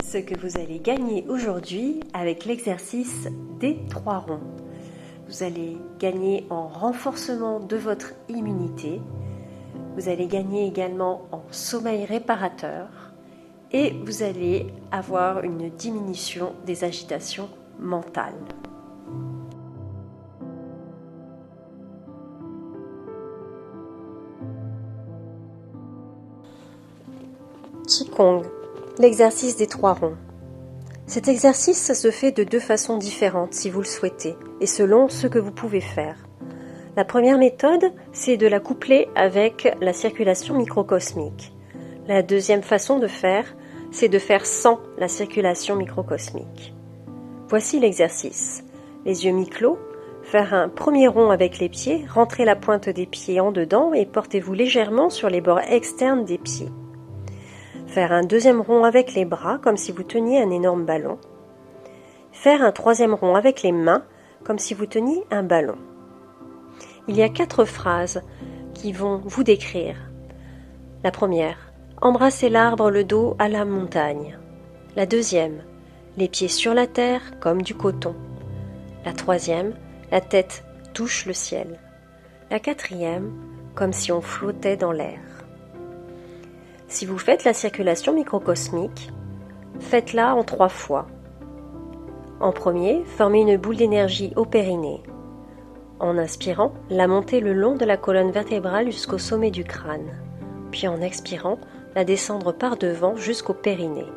ce que vous allez gagner aujourd'hui avec l'exercice des 3 ronds. Vous allez gagner en renforcement de votre immunité, vous allez gagner également en sommeil réparateur et vous allez avoir une diminution des agitations mentales. Qigong, l'exercice des 3 ronds. Cet exercice se fait de 2 façons différentes si vous le souhaitez et selon ce que vous pouvez faire. La première méthode, c'est de la coupler avec la circulation microcosmique. La deuxième façon de faire, c'est de faire sans la circulation microcosmique. Voici l'exercice. Les yeux mi-clos, faire un premier rond avec les pieds, rentrez la pointe des pieds en dedans et portez-vous légèrement sur les bords externes des pieds. Faire un deuxième rond avec les bras, comme si vous teniez un énorme ballon. Faire un troisième rond avec les mains, comme si vous teniez un ballon. Il y a 4 phrases qui vont vous décrire. La première, embrassez l'arbre le dos à la montagne. La deuxième, les pieds sur la terre comme du coton. La troisième, la tête touche le ciel. La quatrième, comme si on flottait dans l'air. Si vous faites la circulation microcosmique, faites-la en 3 fois. En premier, formez une boule d'énergie au périnée. En inspirant, la montez le long de la colonne vertébrale jusqu'au sommet du crâne. Puis en expirant, la descendre par devant jusqu'au périnée.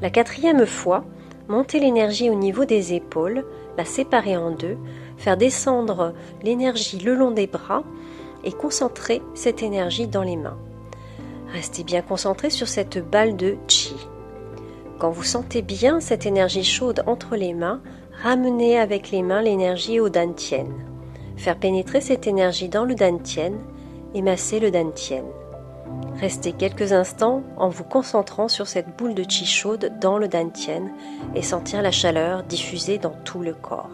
La 4e fois, montez l'énergie au niveau des épaules, la séparer en 2, faire descendre l'énergie le long des bras et concentrer cette énergie dans les mains. Restez bien concentré sur cette balle de Qi. Quand vous sentez bien cette énergie chaude entre les mains, ramenez avec les mains l'énergie au Dantian. Faire pénétrer cette énergie dans le Dantian et masser le Dantian. Restez quelques instants en vous concentrant sur cette boule de Qi chaude dans le Dantian et sentir la chaleur diffuser dans tout le corps.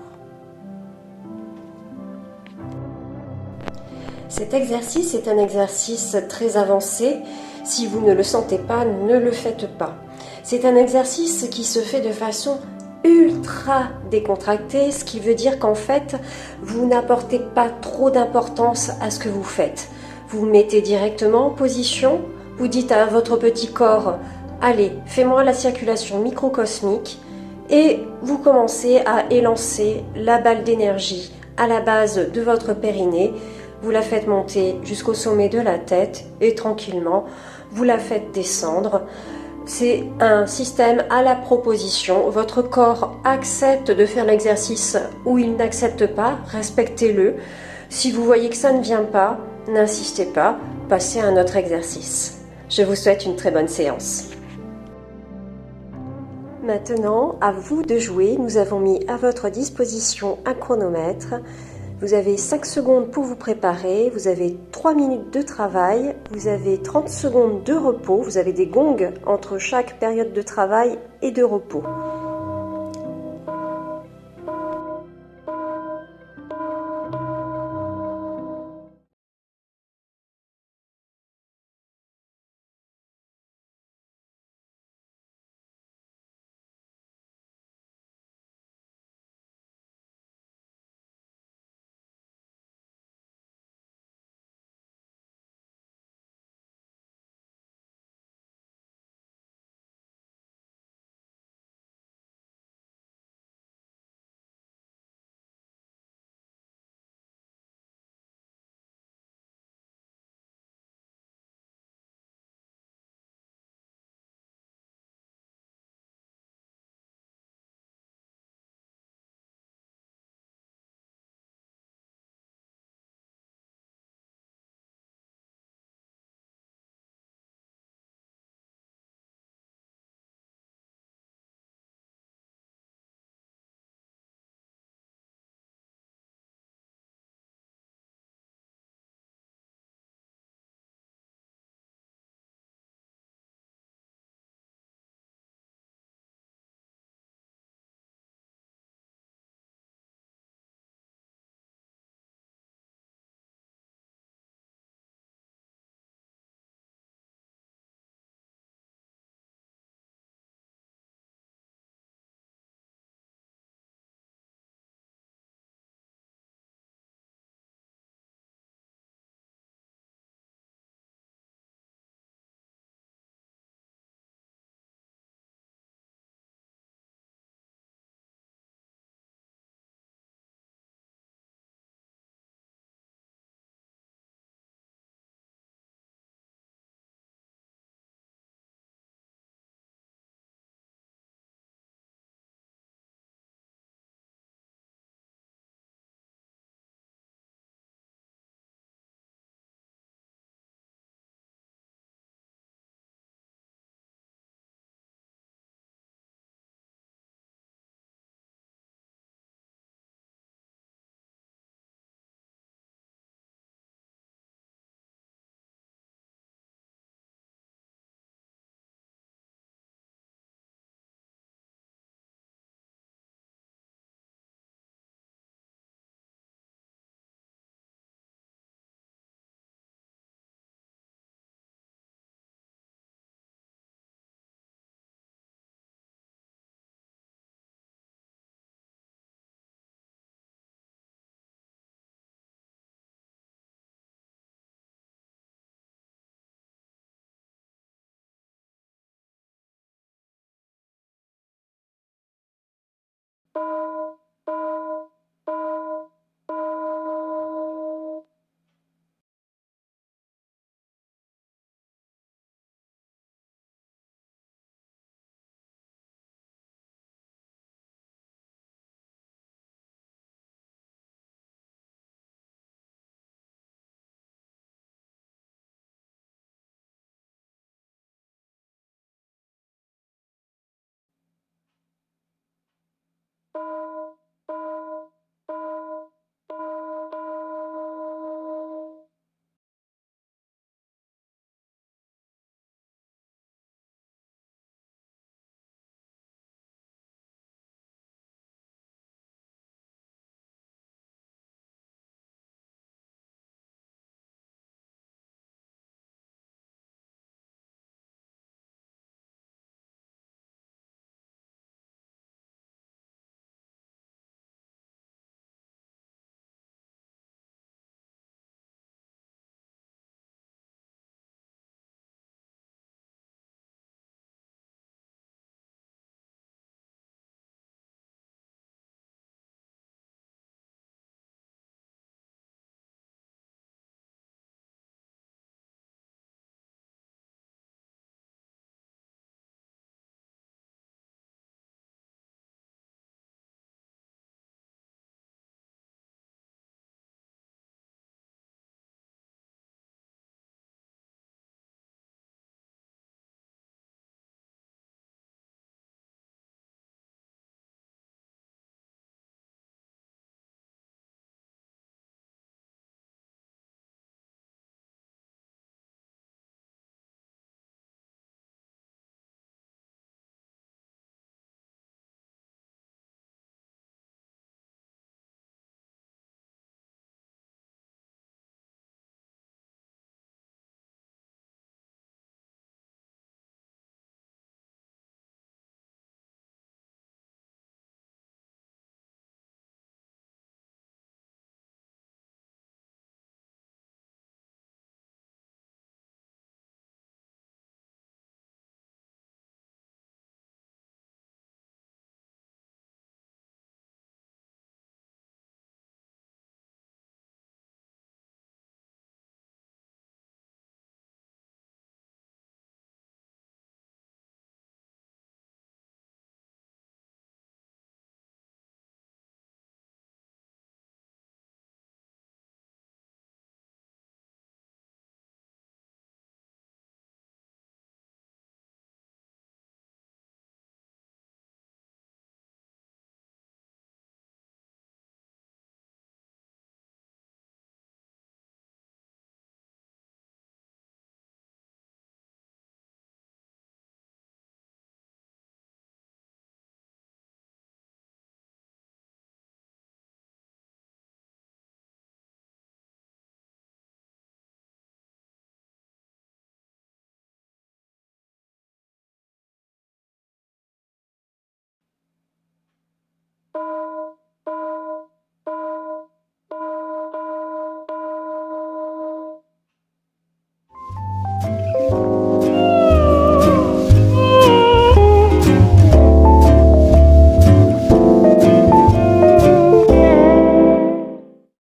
Cet exercice est un exercice très avancé. Si vous ne le sentez pas, ne le faites pas. C'est un exercice qui se fait de façon ultra décontractée, ce qui veut dire qu'en fait, vous n'apportez pas trop d'importance à ce que vous faites. Vous vous mettez directement en position, vous dites à votre petit corps « Allez, fais-moi la circulation microcosmique » et vous commencez à élancer la balle d'énergie à la base de votre périnée. Vous la faites monter jusqu'au sommet de la tête et tranquillement, vous la faites descendre. C'est un système à la proposition. Votre corps accepte de faire l'exercice ou il n'accepte pas, respectez-le. Si vous voyez que ça ne vient pas, n'insistez pas, passez à un autre exercice. Je vous souhaite une très bonne séance. Maintenant, à vous de jouer. Nous avons mis à votre disposition un chronomètre. Vous avez 5 secondes pour vous préparer, vous avez 3 minutes de travail, vous avez 30 secondes de repos, vous avez des gongs entre chaque période de travail et de repos.